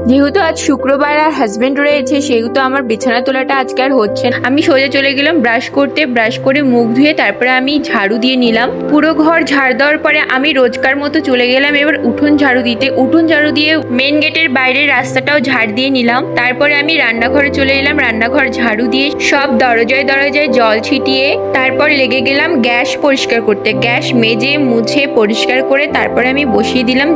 যেহেতু আজ শুক্রবার আর হাজবেন্ড রয়েছে সেহেতু আমার বিছানা তোলাটা আজকে আর হচ্ছে না। আমি সোজা চলে গেলাম ব্রাশ করতে, ব্রাশ করে মুখ ধুয়ে তারপরে আমি ঝাড়ু দিয়ে নিলাম। পুরো ঘর ঝাড় দেওয়ার পরে আমি রোজকার মতো চলে গেলাম এবার উঠোন ঝাড়ু দিতে। উঠোন ঝাড়ু দিয়ে মেন গেটের বাইরের রাস্তাটাও ঝাড় দিয়ে নিলাম। তারপরে আমি রান্নাঘরে চলে এলাম, রান্নাঘর ঝাড়ু দিয়ে সব দরজায় দরজায় জল ছিটিয়ে তারপর লেগে গেলাম গ্যাস পরিষ্কার করতে। গ্যাস মেজে মুছে পরিষ্কার করে তারপরে আমি বসিয়ে দিলাম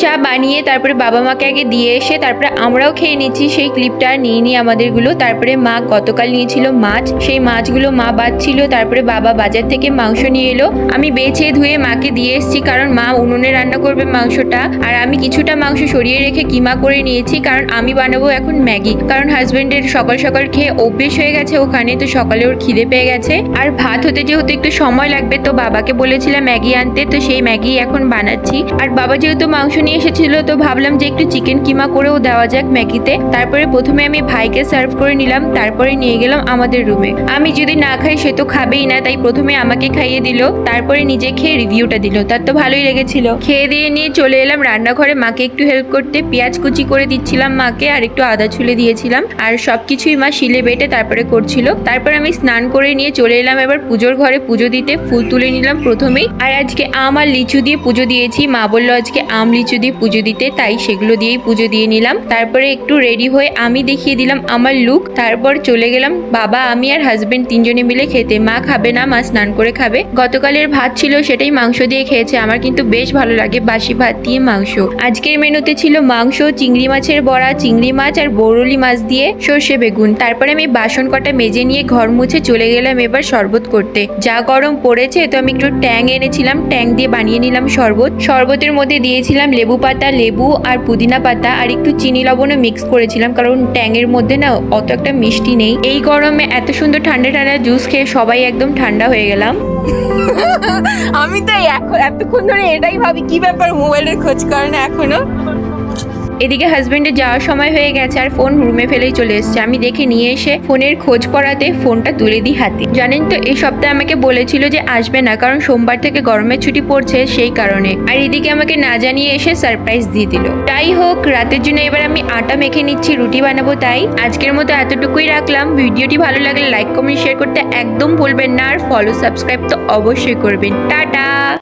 চা বানিয়ে তারপরে বাবা মাকে আগে দিয়ে এসে তারপরে আমরাও খেয়ে নিচ্ছি। সেই ক্লিপটা নিয়ে নিই আমাদেরগুলো। তারপরে মা গতকাল নিয়েছিল মাছ, সেই মাছগুলো মা বাছছিল। তারপরে বাবা বাজার থেকে মাংস নিয়ে এলো, আমি বেছে ধুয়ে মাকে দিয়ে এসেছি কারণ মা উনুনে রান্না করবে মাংসটা। আর আমি কিছুটা মাংস সরিয়ে রেখে কিমা করে নিয়েছি কারণ আমি বানাবো এখন ম্যাগি। কারণ হাজবেন্ডের সকাল সকাল খেয়ে অভ্যেস হয়ে গেছে ওখানে, তো সকালে ওর খিদে পেয়ে গেছে আর ভাত হতে যেহেতু একটু সময় লাগবে তো বাবাকে বলেছিলাম ম্যাগি আনতে, তো সেই ম্যাগি এখন বানাচ্ছি। আর বাবা যেহেতু মাংস নিয়ে এসেছিল তো ভাবলাম যে একটু চিকেন কিমা করেও দেওয়া যাক ম্যাগিতে। তারপরে প্রথমে আমি ভাইকে সার্ভ করে নিলাম, তারপরে নিয়ে গেলাম আমাদের রুমে। আমি যদি না খাই সে তো খাবেই না, তাই প্রথমে আমাকে খাইয়ে দিল, তারপরে নিজে খেয়ে রিভিউটা দিল। তার তো ভালোই লেগেছিল। খেয়ে দিয়ে নিয়ে চলে এলাম রান্নাঘরে মাকে একটু হেল্প করতে। পেঁয়াজ কুচি করে দিচ্ছিলাম মাকে আর একটু আদা ছুলে দিয়েছিলাম আর সবকিছুই মা শিলে বেটে তারপরে করছিল। তারপর আমি স্নান করে নিয়ে চলে এলাম এবার পুজোর ঘরে পুজো দিতে। ফুল তুলে নিলাম প্রথমেই। আর আজকে আম আর লিচু দিয়ে পুজো দিয়েছি। মা বললো আজকে আম লিচু দিয়ে পুজো দিতে, তাই সেগুলো দিয়েই পুজো দিয়ে নিলাম। তারপরে একটু রেডি হয়ে আমি দেখিয়ে দিলাম আমার লুক। তারপর চলে গেলাম বাবা আমি আর হাজবেন্ড তিনজনে মিলে খেতে। মা খাবে না, মা স্নান করে খাবে। গতকালের ভাত ছিল সেটাই মাংস দিয়ে খেয়েছে। আমার কিন্তু বেশ ভালো লাগে বাসি ভাত দিয়ে মাংস। আজকের মেনুতে ছিল মাংস, চিংড়ি মাছের বড়া, চিংড়ি মাছ আর বরলি মাছ দিয়ে সর্ষে বেগুন। তারপরে আমি বাসন কটা মেজে নিয়ে ঘর মুছে চলে গেলাম এবার শরবত করতে। যা গরম পড়েছে তো আমি একটু ট্যাং এনেছিলাম, ট্যাং দিয়ে বানিয়ে নিলাম শরবত। শরবতের মধ্যে দিয়েছিলাম লেবু পাতা, লেবু আর পুদিনা পাতা আর একটু চিনি লবণও মিক্স করেছিলাম কারণ ট্যাংয়ের মধ্যে না অত একটা মিষ্টি নেই। এই গরমে এত সুন্দর ঠান্ডা ঠান্ডা জুস খেয়ে সবাই একদম ঠান্ডা হয়ে গেলাম। আমি তো এতক্ষণ ধরে এটাই ভাবি কি ব্যাপার মোবাইলের খোঁজ করে না এখনো। এদিকে হাজবেন্ডের যাওয়ার সময় হয়ে গেছে আর ফোন রুমে ফেলেই চলে এসছে। আমি দেখে নিয়ে এসে ফোনের খোঁজ করাতে ফোনটা তুলে দিই হাতে। জানেন তো এই সপ্তাহে আমাকে বলেছিল যে আসবে না কারণ সোমবার থেকে গরমের ছুটি পড়ছে সেই কারণে। আর এদিকে আমাকে না জানিয়ে এসে সারপ্রাইজ দিয়ে দিল। তাই হোক রাতের জন্য এবার আমি আটা মেখে নিচ্ছি, রুটি বানাবো। তাই আজকের মতো এতটুকুই রাখলাম। ভিডিওটি ভালো লাগলে লাইক কমেন্ট শেয়ার করতে একদম ভুলবেন না আর ফলো সাবস্ক্রাইব তো অবশ্যই করবেন। টাটা।